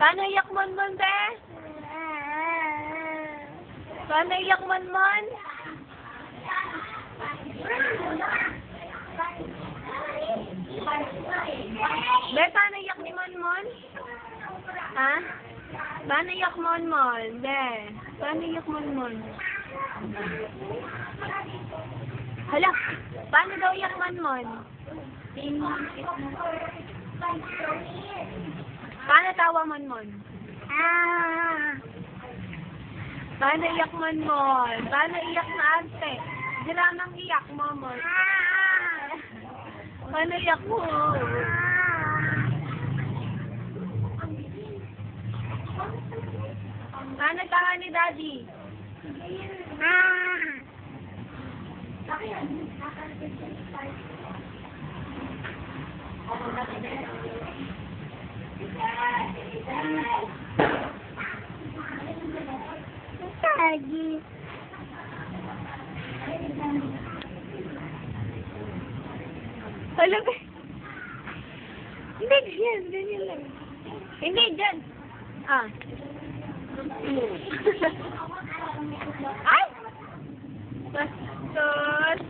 Paano iyak Monmon, be? Paano iyak Monmon? Be, paano iyak ni Monmon? Ha? Paano iyak Monmon? Be, paano iyak Monmon? Hala, paano daw iyak Monmon? Paano tawa Monmon? Paano iyak Monmon? Paano iyak na ante? Dila nang iyak Monmon. Paano iyak mo? Paano tawa ni Daddy? Daddy. Hala, be. Hindi, dyan. Ganyan lang. Hindi, dyan. Ah. Ay! Bastos.